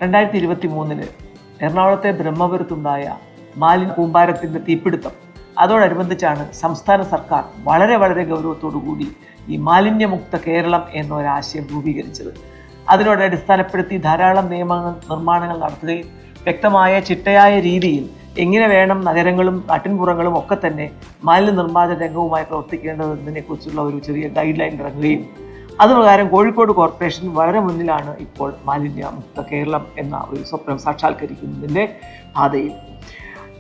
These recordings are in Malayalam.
2023 എറണാകുളത്തെ ബ്രഹ്മപുരത്തുണ്ടായ മാലിന്യ കൂമ്പാരത്തിൻ്റെ തീപിടുത്തം, അതോടനുബന്ധിച്ചാണ് സംസ്ഥാന സർക്കാർ വളരെ ഗൗരവത്തോടു കൂടി ഈ മാലിന്യമുക്ത കേരളം എന്നൊരാശയം രൂപീകരിച്ചത്. അതിനോട് അടിസ്ഥാനപ്പെടുത്തി ധാരാളം നിർമ്മാണങ്ങൾ നടത്തുകയും വ്യക്തമായ ചിട്ടയായ രീതിയിൽ എങ്ങനെ വേണം നഗരങ്ങളും നാട്ടിൻപുറങ്ങളും ഒക്കെ തന്നെ മാലിന്യ നിർമ്മാർജ്ജന രംഗവുമായി പ്രവർത്തിക്കേണ്ടതിനെക്കുറിച്ചുള്ള ഒരു ചെറിയ ഗൈഡ് ലൈൻ ഇറങ്ങുകയും അതുപ്രകാരം കോഴിക്കോട് കോർപ്പറേഷൻ വളരെ മുന്നിലാണ് ഇപ്പോൾ മാലിന്യമുക്ത കേരളം എന്ന ഒരു സ്വപ്നം സാക്ഷാത്കരിക്കുന്നതിൻ്റെ പാതയിൽ.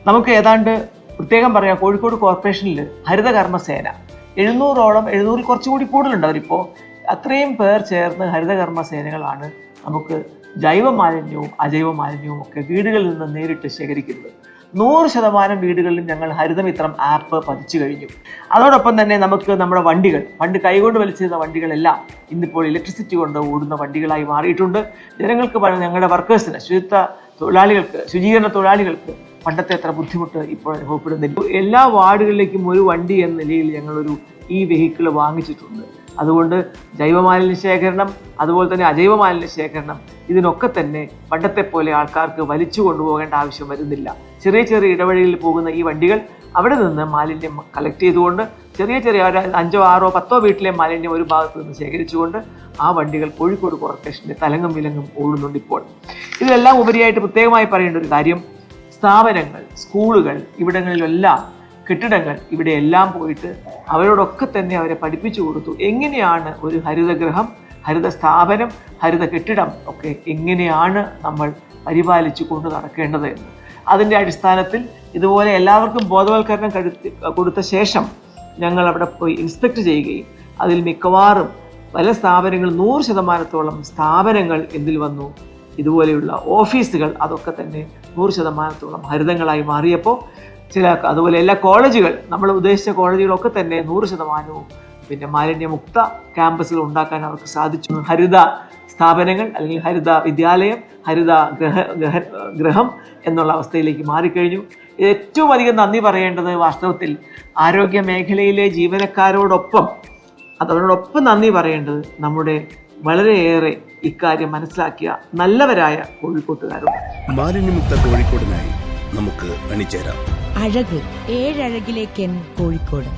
നമുക്ക് ഏതാണ്ട് പ്രത്യേകം പറയാം, കോഴിക്കോട് കോർപ്പറേഷനിൽ ഹരിതകർമ്മസേന 700 കുറച്ചുകൂടി കൂടുതലുണ്ട്. അവരിപ്പോൾ അത്രയും പേർ ചേർന്ന് ഹരിതകർമ്മസേനകളാണ് നമുക്ക് ജൈവ മാലിന്യവും അജൈവ മാലിന്യവും ഒക്കെ വീടുകളിൽ നിന്ന് നേരിട്ട് ശേഖരിക്കുന്നത്. 100% വീടുകളിലും ഞങ്ങൾ ഹരിതമിത്രം ആപ്പ് പതിച്ചു കഴിഞ്ഞു. അതോടൊപ്പം തന്നെ നമുക്ക് നമ്മുടെ വണ്ടികൾ, പണ്ട് കൈകൊണ്ട് വലിച്ചിരുന്ന വണ്ടികളെല്ലാം ഇന്നിപ്പോൾ ഇലക്ട്രിസിറ്റി കൊണ്ട് ഓടുന്ന വണ്ടികളായി മാറിയിട്ടുണ്ട്. ജനങ്ങൾക്ക്, ഞങ്ങളുടെ വർക്കേഴ്സിന്, ശുചീകരണ തൊഴിലാളികൾക്ക് പണ്ടത്തെ അത്ര ബുദ്ധിമുട്ട് ഇപ്പോൾ അനുഭവപ്പെടുന്നില്ല. എല്ലാ വാർഡുകളിലേക്കും ഒരു വണ്ടി എന്ന നിലയിൽ ഞങ്ങളൊരു വെഹിക്കിൾ വാങ്ങിച്ചിട്ടുണ്ട്. അതുകൊണ്ട് ജൈവമാലിന്യ ശേഖരണം, അതുപോലെ തന്നെ അജൈവ മാലിന്യ ശേഖരണം, ഇതിനൊക്കെ തന്നെ പണ്ടത്തെ പോലെ ആൾക്കാർക്ക് വലിച്ചു കൊണ്ടുപോകേണ്ട ആവശ്യം വരുന്നില്ല. ചെറിയ ഇടവഴികളിൽ പോകുന്ന ഈ വണ്ടികൾ അവിടെ നിന്ന് മാലിന്യം കളക്ട് ചെയ്തുകൊണ്ട് ചെറിയ 5, 6, 10 വീട്ടിലെ മാലിന്യം ഒരു ഭാഗത്ത് നിന്ന് ശേഖരിച്ചുകൊണ്ട് ആ വണ്ടികൾ കോഴിക്കോട് കോർപ്പറേഷൻ്റെ തലങ്ങും വിലങ്ങും ഓടുന്നുണ്ട് ഇപ്പോൾ. ഇതിലെല്ലാം ഉപരിയായിട്ട് പ്രത്യേകമായി പറയേണ്ട ഒരു കാര്യം, സ്ഥാപനങ്ങൾ, സ്കൂളുകൾ, ഇവിടങ്ങളിലെല്ലാം കെട്ടിടങ്ങൾ, ഇവിടെയെല്ലാം പോയിട്ട് അവരോടൊക്കെ തന്നെ അവരെ പഠിപ്പിച്ചു കൊടുത്തു എങ്ങനെയാണ് ഒരു ഹരിതഗൃഹം, ഹരിത സ്ഥാപനം, ഹരിത കെട്ടിടം ഒക്കെ എങ്ങനെയാണ് നമ്മൾ പരിപാലിച്ചു കൊണ്ട് നടക്കേണ്ടത് എന്ന്. അതിൻ്റെ അടിസ്ഥാനത്തിൽ ഇതുപോലെ എല്ലാവർക്കും ബോധവൽക്കരണം കൊടുത്ത ശേഷം ഞങ്ങൾ അവിടെ പോയി ഇൻസ്പെക്ട് ചെയ്യുകയും അതിൽ മിക്കവാറും പല സ്ഥാപനങ്ങൾ 100% സ്ഥാപനങ്ങൾ എന്തിൽ വന്നു, ഇതുപോലെയുള്ള ഓഫീസുകൾ, അതൊക്കെ തന്നെ 100% ഹരിതങ്ങളായി മാറിയപ്പോൾ അതുപോലെ എല്ലാ കോളേജുകൾ, നമ്മൾ ഉദ്ദേശിച്ച കോളേജുകളൊക്കെ തന്നെ 100% പിന്നെ മാലിന്യമുക്ത ക്യാമ്പസുകൾ ഉണ്ടാക്കാൻ അവർക്ക് സാധിച്ചു. ഹരിത സ്ഥാപനങ്ങൾ അല്ലെങ്കിൽ ഹരിത വിദ്യാലയം, ഹരിത ഗൃഹം എന്നുള്ള അവസ്ഥയിലേക്ക് മാറിക്കഴിഞ്ഞു. ഏറ്റവും അധികം നന്ദി പറയേണ്ടത് വാസ്തവത്തിൽ ആരോഗ്യ മേഖലയിലെ ജീവനക്കാരോടൊപ്പം, അതോടൊപ്പം നന്ദി പറയേണ്ടത് നമ്മുടെ വളരെയേറെ ഇക്കാര്യം മനസ്സിലാക്കിയ നല്ലവരായ കോഴിക്കോട്ടുകാരുണ്ട്. മാലിന്യമുക്ത കോഴിക്കോടിനായി നമുക്ക് അണിചേരാം. അഴക് 7 അഴകിലേക്ക് കോഴിക്കോട്.